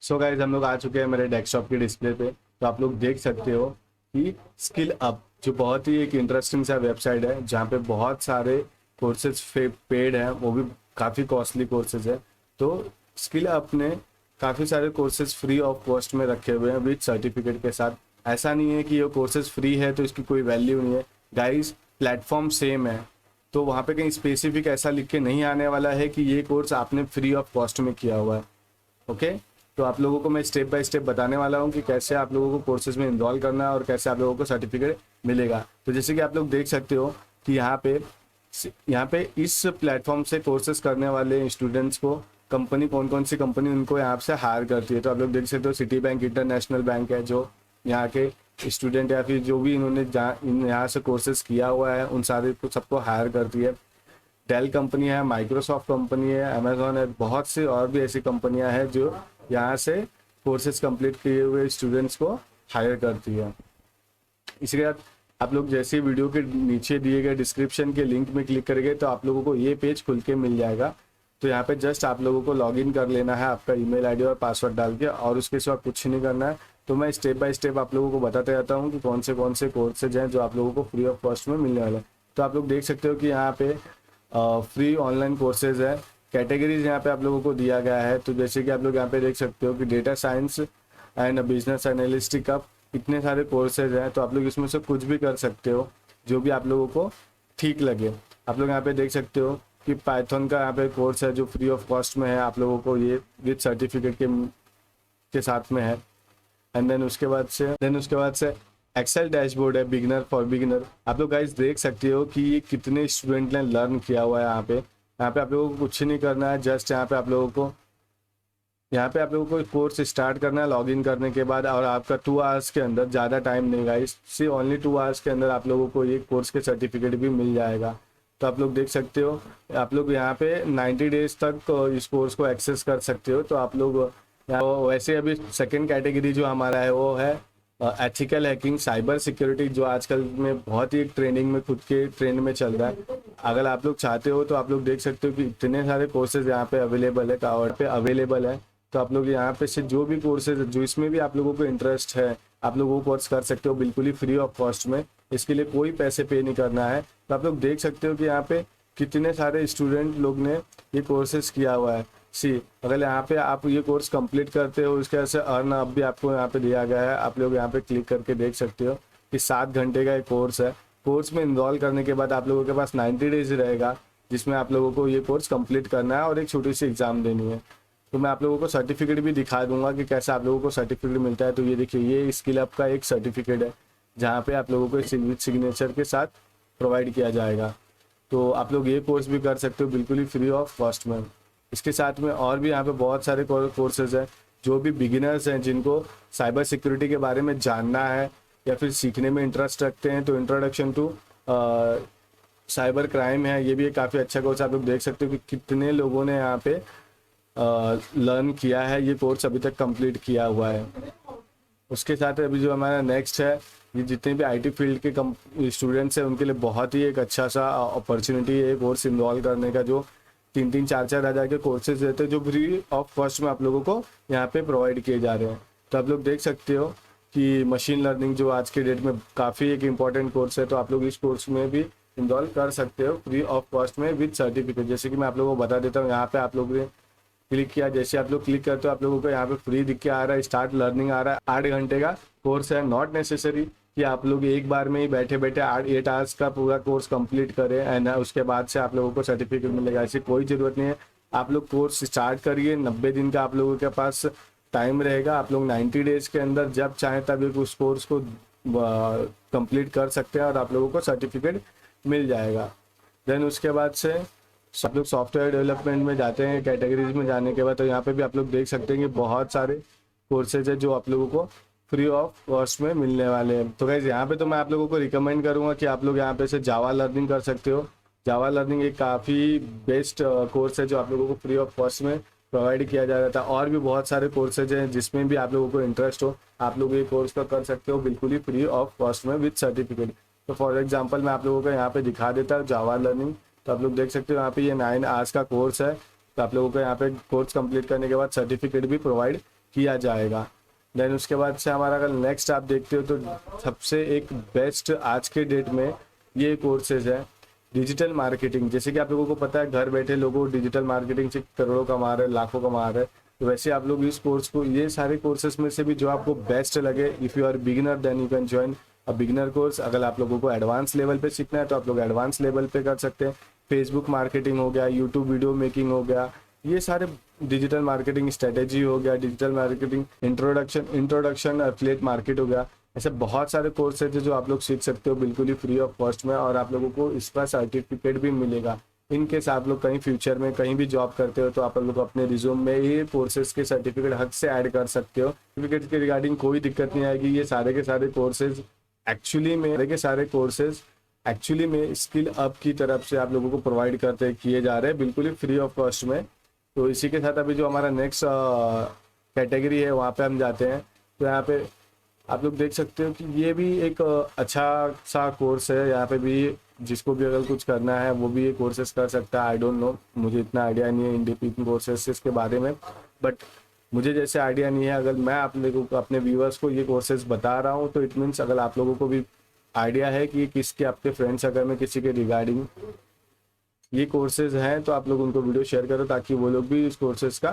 So guys हम लोग आ चुके हैं मेरे डेस्कटॉप के डिस्प्ले पे। तो आप लोग देख सकते हो कि स्किल अप जो बहुत ही एक इंटरेस्टिंग सा वेबसाइट है जहाँ पे बहुत सारे कोर्सेज पेड हैं, वो भी काफ़ी कॉस्टली कोर्सेज है। तो स्किल अप ने काफ़ी सारे कोर्सेज फ्री ऑफ कॉस्ट में रखे हुए हैं विद सर्टिफिकेट के साथ। ऐसा नहीं है कि ये कोर्सेज फ्री है तो इसकी कोई वैल्यू नहीं है। गाइज प्लेटफॉर्म सेम है, तो वहाँ पे कहीं स्पेसिफिक ऐसा लिख के नहीं आने वाला है कि ये कोर्स आपने फ्री ऑफ कॉस्ट में किया हुआ है। ओके, तो आप लोगों को मैं स्टेप बाय स्टेप बताने वाला हूँ कि कैसे आप लोगों को कोर्सेज में इन्वॉल्व करना है और कैसे आप लोगों को सर्टिफिकेट मिलेगा। तो जैसे कि आप लोग देख सकते हो कि यहाँ पे इस प्लेटफॉर्म से कोर्सेज करने वाले स्टूडेंट्स को कंपनी कौन से कंपनी उनको यहाँ से हायर करती है। तो आप लोग देख सकते हो सिटी बैंक इंटरनेशनल बैंक है जो यहाँ के स्टूडेंट या फिर जो भी इन्होंने यहाँ से कोर्सेज किया हुआ है उन सारे को सबको हायर करती है। डेल कंपनी है, माइक्रोसॉफ्ट कंपनी है, अमेजोन है, बहुत सी और भी ऐसी कंपनियां हैं जो यहाँ से कोर्सेज कंप्लीट किए हुए स्टूडेंट्स को हायर करती है। इसके बाद आप लोग जैसे वीडियो के नीचे दिए गए डिस्क्रिप्शन के लिंक में क्लिक करेंगे तो आप लोगों को ये पेज खुल के मिल जाएगा। तो यहाँ पे जस्ट आप लोगों को लॉगिन कर लेना है आपका ईमेल आईडी और पासवर्ड डाल के, और उसके सिवा कुछ नहीं करना है। तो मैं स्टेप बाय स्टेप आप लोगों को बताते रहता हूँ कि कौन से कोर्सेज हैं जो आप लोगों को फ्री ऑफ कॉस्ट में मिलने वाले हैं। तो आप लोग देख सकते हो कि यहाँ पे फ्री ऑनलाइन कोर्सेज है। कैटेगरीज यहाँ पे आप लोगों को दिया गया है। तो जैसे कि आप लोग यहाँ पे देख सकते हो कि डेटा साइंस एंड बिजनेस एनालिस्टिक का इतने सारे कोर्सेज हैं। तो आप लोग इसमें से कुछ भी कर सकते हो जो भी आप लोगों को ठीक लगे। आप लोग यहाँ पे देख सकते हो कि पाइथन का यहाँ पे कोर्स है जो फ्री ऑफ कॉस्ट में है, आप लोगों को ये विद सर्टिफिकेट के साथ में है। एंड देन उसके बाद से एक्सेल डैशबोर्ड है बिगिनर फॉर बिगिनर। आप लोग गाइस देख सकते हो कि ये कितने स्टूडेंट ने लर्न किया हुआ है। यहाँ पे आप लोगों को कुछ नहीं करना है, जस्ट यहाँ पे आप लोगों को कोर्स स्टार्ट करना है लॉगिन करने के बाद, और आपका 2 आवर्स के अंदर, ज़्यादा टाइम नहीं गाइस, सिर्फ ओनली 2 आवर्स के अंदर आप लोगों को ये कोर्स के सर्टिफिकेट भी मिल जाएगा। तो आप लोग देख सकते हो, आप लोग यहाँ पे 90 डेज तक इस कोर्स को एक्सेस कर सकते हो। तो आप लोग वैसे अभी सेकेंड कैटेगरी जो हमारा है वो है एथिकल हैकिंग, साइबर सिक्योरिटी, जो आजकल में बहुत ही ट्रेंडिंग में, खुद के ट्रेंड में चल रहा है। अगर आप लोग चाहते हो तो आप लोग देख सकते हो कि इतने सारे कोर्सेज यहाँ पे अवेलेबल है। तो आप लोग यहाँ पे से जो भी कोर्सेज जो इसमें भी आप लोगों को इंटरेस्ट है आप लोग वो कोर्स कर सकते हो बिल्कुल ही फ्री ऑफ कॉस्ट में। इसके लिए कोई पैसे पे नहीं करना है। तो आप लोग देख सकते हो कि यहाँ पे कितने सारे स्टूडेंट लोग ने ये कोर्सेज किया हुआ है। अगर यहाँ पे आप ये कोर्स कंप्लीट करते हो इसके ऐसे अर्न अब भी आपको यहाँ पे दिया गया है। आप लोग यहाँ पे क्लिक करके देख सकते हो कि 7 घंटे का एक कोर्स है। कोर्स में इनरोल करने के बाद आप लोगों के पास 90 डेज रहेगा जिसमें आप लोगों को ये कोर्स कंप्लीट करना है और एक छोटी सी एग्जाम देनी है। तो मैं आप लोगों को सर्टिफिकेट भी दिखा दूंगा कि कैसे आप लोगों को सर्टिफिकेट मिलता है। तो ये देखिए, ये स्किल अप का एक सर्टिफिकेट है जहाँ पे आप लोगों को सिग्नेचर के साथ प्रोवाइड किया जाएगा। तो आप लोग ये कोर्स भी कर सकते हो बिल्कुल ही फ्री ऑफ कॉस्ट में। इसके साथ में और भी यहाँ पे बहुत सारे कोर्सेज हैं जो भी बिगिनर्स हैं जिनको साइबर सिक्योरिटी के बारे में जानना है या फिर सीखने में इंटरेस्ट रखते हैं। तो इंट्रोडक्शन टू साइबर क्राइम है, ये भी एक काफ़ी अच्छा कोर्स। आप लोग देख सकते हो कि कितने लोगों ने यहाँ पे लर्न किया है, ये कोर्स अभी तक कंप्लीट किया हुआ है। उसके साथ अभी जो हमारा नेक्स्ट है, ये जितने भी आईटी फील्ड के स्टूडेंट्स हैं उनके लिए बहुत ही एक अच्छा सा अपॉर्चुनिटी है कोर्स इन्वॉल्व करने का, जो 3-3, 4-4 हज़ार के कोर्सेज रहते हैं जो फ्री ऑफ कॉस्ट में आप लोगों को यहाँ पे प्रोवाइड किए जा रहे हैं। तो आप लोग देख सकते हो कि मशीन लर्निंग जो आज के डेट में काफ़ी एक इम्पॉर्टेंट कोर्स है, तो आप लोग इस कोर्स में भी इन्वॉल्व कर सकते हो फ्री ऑफ कॉस्ट में विद सर्टिफिकेट। जैसे कि मैं आप लोगों को बता देता हूँ, यहाँ पे आप लोग ने क्लिक किया, जैसे आप लोग क्लिक करते हो आप लोगों को यहाँ पे फ्री दिख के आ रहा है, स्टार्ट लर्निंग आ रहा है। 8 घंटे का कोर्स है। नॉट नेसेसरी कि आप लोग एक बार में ही बैठे 8 आवर्स का पूरा कोर्स कंप्लीट करें एंड उसके बाद से आप लोगों को सर्टिफिकेट मिलेगा, ऐसी कोई ज़रूरत नहीं है। आप लोग कोर्स स्टार्ट करिए, 90 दिन का आप लोगों के पास टाइम रहेगा। आप लोग 90 डेज के अंदर जब चाहें तब उस कोर्स को कंप्लीट कर सकते हैं और आप लोगों को सर्टिफिकेट मिल जाएगा। देन उसके बाद से सब लोग सॉफ्टवेयर डेवलपमेंट में जाते हैं कैटेगरीज में जाने के बाद। तो यहाँ पे भी आप लोग देख सकते हैं कि बहुत सारे कोर्सेज है जो आप लोगों को फ्री ऑफ कॉस्ट में मिलने वाले हैं। तो गाइस यहाँ पे तो मैं आप लोगों को रिकमेंड करूँगा कि आप लोग यहाँ पे से जावा लर्निंग कर सकते हो। जावा लर्निंग एक काफ़ी बेस्ट कोर्स है जो आप लोगों को फ्री ऑफ कॉस्ट में प्रोवाइड किया जा रहा था। और भी बहुत सारे कोर्सेज हैं जिसमें भी आप लोगों को इंटरेस्ट हो, आप लोग ये कोर्स का कर सकते हो बिल्कुल ही फ्री ऑफ कॉस्ट में विद सर्टिफिकेट। तो फॉर एग्जाम्पल मैं आप लोगों को यहाँ पे दिखा देता हूँ जावा लर्निंग। तो आप लोग देख सकते हो यहाँ पे ये 9 आवर्स का कोर्स है। तो आप लोगों को यहाँ पे कोर्स कंप्लीट करने के बाद सर्टिफिकेट भी प्रोवाइड किया जाएगा। देन उसके बाद से हमारा अगर नेक्स्ट आप देखते हो तो सबसे एक बेस्ट आज के डेट में ये कोर्सेज है डिजिटल मार्केटिंग। जैसे कि आप लोगों को पता है घर बैठे लोगों डिजिटल मार्केटिंग से करोड़ों कमा रहे हैं, लाखों कमा रहे हैं। तो वैसे आप लोग इस कोर्स को, ये सारे कोर्सेज में से भी जो आपको बेस्ट लगे, if you are beginner then you can join a beginner course. अगर आप लोगों को एडवांस लेवल पे सीखना है तो आप लोग एडवांस लेवल पे कर सकते हैं। फेसबुक मार्केटिंग हो गया, यूट्यूब वीडियो मेकिंग हो गया, ये सारे डिजिटल मार्केटिंग स्ट्रेटेजी हो गया, digital marketing introduction affiliate market हो गया। ऐसे बहुत सारे कोर्सेज है जो आप लोग सीख सकते हो बिल्कुल ही फ्री ऑफ कॉस्ट में, और आप लोगों को इसका सर्टिफिकेट भी मिलेगा। इन केस आप लोग कहीं फ्यूचर में कहीं भी जॉब करते हो तो आप लोग अपने रिज्यूम में ये कोर्सेज के सर्टिफिकेट हक से ऐड कर सकते हो। सर्टिफिकेट के रिगार्डिंग कोई दिक्कत नहीं आएगी। ये सारे के सारे कोर्सेज एक्चुअली में स्किल अप की तरफ से आप लोगों को प्रोवाइड किए जा रहे हैं बिल्कुल ही फ्री ऑफ कॉस्ट में। तो इसी के साथ अभी जो हमारा नेक्स्ट कैटेगरी है वहाँ पे हम जाते हैं। तो यहाँ पे आप लोग देख सकते हो कि ये भी एक अच्छा सा कोर्स है। यहाँ पे भी जिसको भी अगर कुछ करना है वो भी ये कोर्सेज कर सकता है। आई डोंट नो, मुझे इतना आइडिया नहीं है इंडिपेंडेंट कोर्सेज के बारे में, बट मुझे जैसे आइडिया नहीं है, अगर मैं आप लोगों को अपने व्यूअर्स को ये कोर्सेज बता रहा हूँ तो इट मीन्स अगर आप लोगों को भी आइडिया है कि किसके आपके फ्रेंड्स अगर में किसी के रिगार्डिंग ये कोर्सेज हैं तो आप लोग उनको वीडियो शेयर करो ताकि वो लोग भी इस कोर्सेज का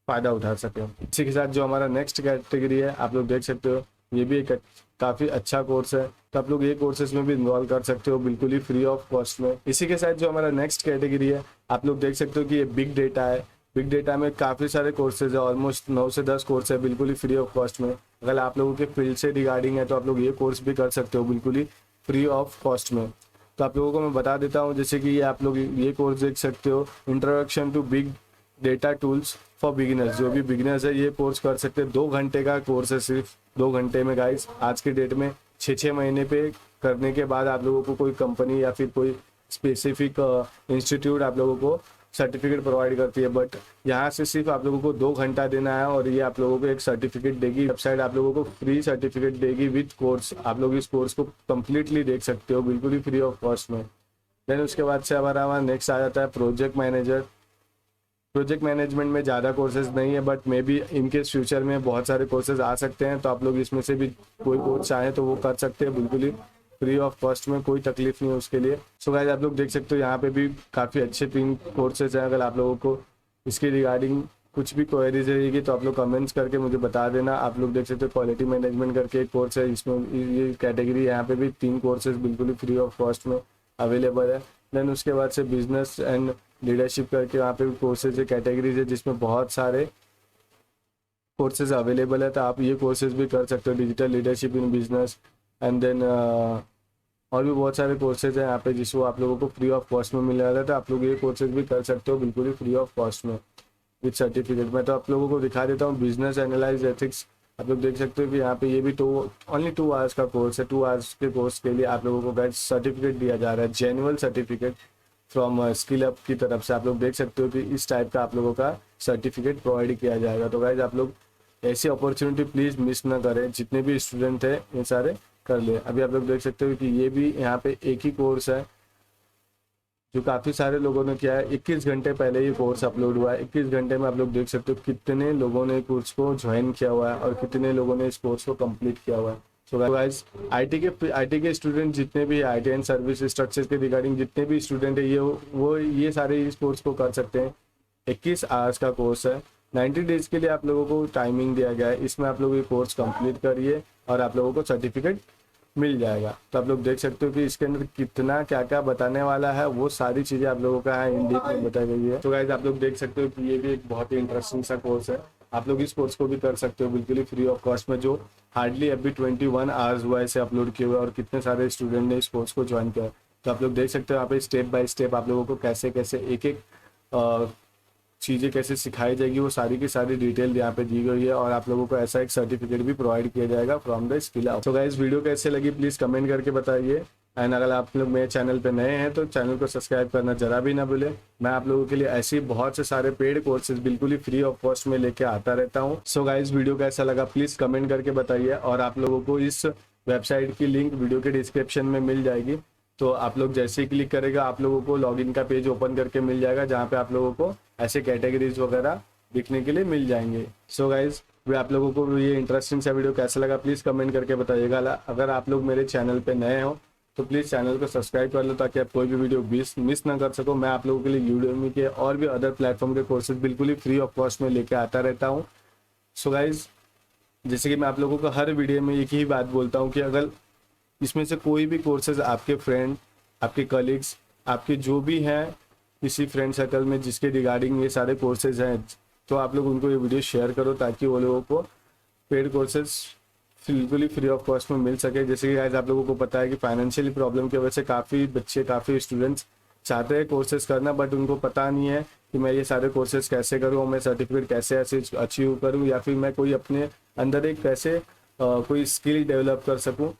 फ़ायदा उठा सकें। इसी के साथ जो हमारा नेक्स्ट कैटेगरी है आप लोग देख सकते हो, ये भी एक काफ़ी अच्छा कोर्स है। तो आप लोग ये कोर्सेज में भी इन्वॉल्व कर सकते हो बिल्कुल ही फ्री ऑफ कॉस्ट में। इसी के साथ जो हमारा नेक्स्ट कैटेगरी है आप लोग देख सकते हो कि ये बिग डेटा है। बिग डेटा में काफ़ी सारे कोर्सेज है, ऑलमोस्ट 9 से 10 कोर्स है बिल्कुल ही फ्री ऑफ कॉस्ट में। अगर आप लोगों के फील्ड से रिगार्डिंग है तो आप लोग ये कोर्स भी कर सकते हो बिल्कुल ही फ्री ऑफ कॉस्ट में। तो आप लोगों को मैं बता देता हूँ, जैसे कि ये आप लोग ये कोर्स देख सकते हो, introduction to big data tools for beginners. जो भी बिगिनर्स है ये कोर्स कर सकते हैं। 2 घंटे का कोर्स है, सिर्फ 2 घंटे में गाइस। आज के डेट में 6 महीने पे करने के बाद आप लोगों को कोई कंपनी या फिर कोई स्पेसिफिक इंस्टीट्यूट आप लोगों को सर्टिफिकेट प्रोवाइड करती है, बट यहाँ से सिर्फ आप लोगों को 2 घंटा देना है और ये आप लोगों को एक सर्टिफिकेट देगी। वेबसाइट आप लोगों को फ्री सर्टिफिकेट देगी विद कोर्स। आप लोग इस कोर्स को कम्प्लीटली देख सकते हो बिल्कुल ही फ्री ऑफ कॉस्ट में। देन उसके बाद से हमारा नेक्स्ट आ जाता है प्रोजेक्ट मैनेजर। प्रोजेक्ट मैनेजमेंट में ज़्यादा कोर्सेज नहीं है, बट मे बी इनके फ्यूचर में बहुत सारे कोर्सेज आ सकते हैं। तो आप लोग इसमें से भी कोई कोर्स चाहें तो वो कर सकते हैं बिल्कुल ही फ्री ऑफ कॉस्ट में, कोई तकलीफ नहीं है उसके लिए। सो गाइस आप लोग देख सकते हो यहाँ पे भी काफ़ी अच्छे 3 कोर्सेज हैं। अगर आप लोगों को इसके रिगार्डिंग कुछ भी क्वेरीज रहेगी तो आप लोग कमेंट्स करके मुझे बता देना। आप लोग देख सकते हो क्वालिटी मैनेजमेंट करके एक कोर्स है, इसमें ये कैटेगरी यहाँ पे भी 3 कोर्सेज बिल्कुल ही फ्री ऑफ कॉस्ट में अवेलेबल है। देन उसके बाद से बिजनेस एंड लीडरशिप करके वहाँ पे भी कोर्सेज है, कैटेगरीज है जिसमें बहुत सारे कोर्सेज अवेलेबल है। तो आप ये कोर्सेज भी कर सकते हो, digital leadership in business and then और भी बहुत सारे कोर्सेज हैं यहाँ पे जिसको आप लोगों को फ्री ऑफ कॉस्ट में मिल रहा है। तो आप लोग ये कोर्सेज भी कर सकते हो बिल्कुल ही फ्री ऑफ कॉस्ट में विद सर्टिफिकेट में। तो आप लोगों को दिखा देता हूँ बिजनेस एनालाइज एथिक्स। आप लोग देख सकते हो कि यहाँ पे ये भी ओनली 2 आवर्स का कोर्स है। 2 आवर्स के कोर्स के लिए आप लोगों को गाइस सर्टिफिकेट दिया जा रहा है, genuine certificate from skill up की तरफ से। आप लोग देख सकते हो कि इस टाइप का आप लोगों का सर्टिफिकेट प्रोवाइड किया जाएगा। तो गाइस आप लोग ऐसी अपॉर्चुनिटी प्लीज़ मिस ना करें, जितने भी स्टूडेंट हैं ये सारे कर ले। अभी आप लोग देख सकते हो कि ये भी यहाँ पे एक ही कोर्स है जो काफ़ी सारे लोगों ने किया है। 21 घंटे पहले ये कोर्स अपलोड हुआ है। 21 घंटे में आप लोग देख सकते हो कितने लोगों ने कोर्स को ज्वाइन किया हुआ है और कितने लोगों ने इस कोर्स को कंप्लीट किया हुआ है। सो गाइस आईटी के स्टूडेंट जितने भी आईटी एंड सर्विस स्ट्रक्चर के रिगार्डिंग जितने भी स्टूडेंट है ये सारे इस कोर्स को कर सकते हैं। 21 आवर्स का कोर्स है, 90 डेज के लिए आप लोगों को टाइमिंग दिया गया है। इसमें आप लोग ये कोर्स कंप्लीट करिए और आप लोगों को सर्टिफिकेट मिल जाएगा। तो आप लोग देख सकते हो कि इसके अंदर कितना क्या क्या बताने वाला है, वो सारी चीज़ें आप लोगों का इन डीप में बताई गई है। तो गाइस आप लोग देख सकते हो कि ये भी एक बहुत ही इंटरेस्टिंग सा कोर्स है। आप लोग इस कोर्स को भी कर सकते हो बिल्कुल ही फ्री ऑफ कॉस्ट में, जो हार्डली अभी 21 आवर्स हुआ इसे अपलोड किए हुए और कितने सारे स्टूडेंट ने इस कोर्स को ज्वाइन किया। तो आप लोग देख सकते हो यहाँ पे स्टेप बाय स्टेप आप लोगों को कैसे कैसे एक एक चीज़ें कैसे सिखाई जाएगी, वो सारी की सारी डिटेल यहाँ पे दी गई है और आप लोगों को ऐसा एक सर्टिफिकेट भी प्रोवाइड किया जाएगा फ्रॉम द स्किल अप। तो गाइस वीडियो कैसे लगी प्लीज़ कमेंट करके बताइए। एंड अगर आप लोग मेरे चैनल पे नए हैं तो चैनल को सब्सक्राइब करना जरा भी ना भूलें। मैं आप लोगों के लिए ऐसी बहुत से सारे पेड कोर्सेज बिल्कुल ही फ्री ऑफ कॉस्ट में लेके आता रहता हूँ। सो गाइस वीडियो कैसा लगा प्लीज़ कमेंट करके बताइए और आप लोगों को इस वेबसाइट की लिंक वीडियो के डिस्क्रिप्शन में मिल जाएगी। तो आप लोग जैसे ही क्लिक करेगा आप लोगों को लॉगिन का पेज ओपन करके मिल जाएगा, जहाँ पे आप लोगों को ऐसे कैटेगरीज वगैरह देखने के लिए मिल जाएंगे। सो गाइज, वे आप लोगों को ये इंटरेस्टिंग सा वीडियो कैसा लगा प्लीज़ कमेंट करके बताइएगा। अगर आप लोग मेरे चैनल पे नए हो तो प्लीज़ चैनल को सब्सक्राइब कर लो ताकि आप कोई भी वीडियो मिस ना कर सको। मैं आप लोगों के लिए यूडेमी के और भी अदर प्लेटफॉर्म के कोर्सेज बिल्कुल ही फ्री ऑफ कॉस्ट में लेके आता रहता हूँ। सो गाइज, जैसे कि मैं आप लोगों को हर वीडियो में एक ही बात बोलता हूँ कि अगर इसमें से कोई भी कोर्सेज आपके फ्रेंड, आपके कलीग्स, आपके जो भी हैं किसी फ्रेंड सर्कल में जिसके रिगार्डिंग ये सारे कोर्सेज हैं, तो आप लोग उनको ये वीडियो शेयर करो ताकि वो लोगों को पेड कोर्सेज बिल्कुल ही फ्री ऑफ कॉस्ट में मिल सके। जैसे कि गाइस आप लोगों को पता है कि फाइनेंशियली प्रॉब्लम की वजह से काफ़ी बच्चे, काफ़ी स्टूडेंट्स चाहते हैं कोर्सेज करना, बट उनको पता नहीं है कि मैं ये सारे कोर्सेज कैसे करूँ, मैं सर्टिफिकेट कैसे ऐसे अचीव करूँ, या फिर मैं कोई अपने अंदर एक कैसे कोई स्किल डेवलप कर सकूँ।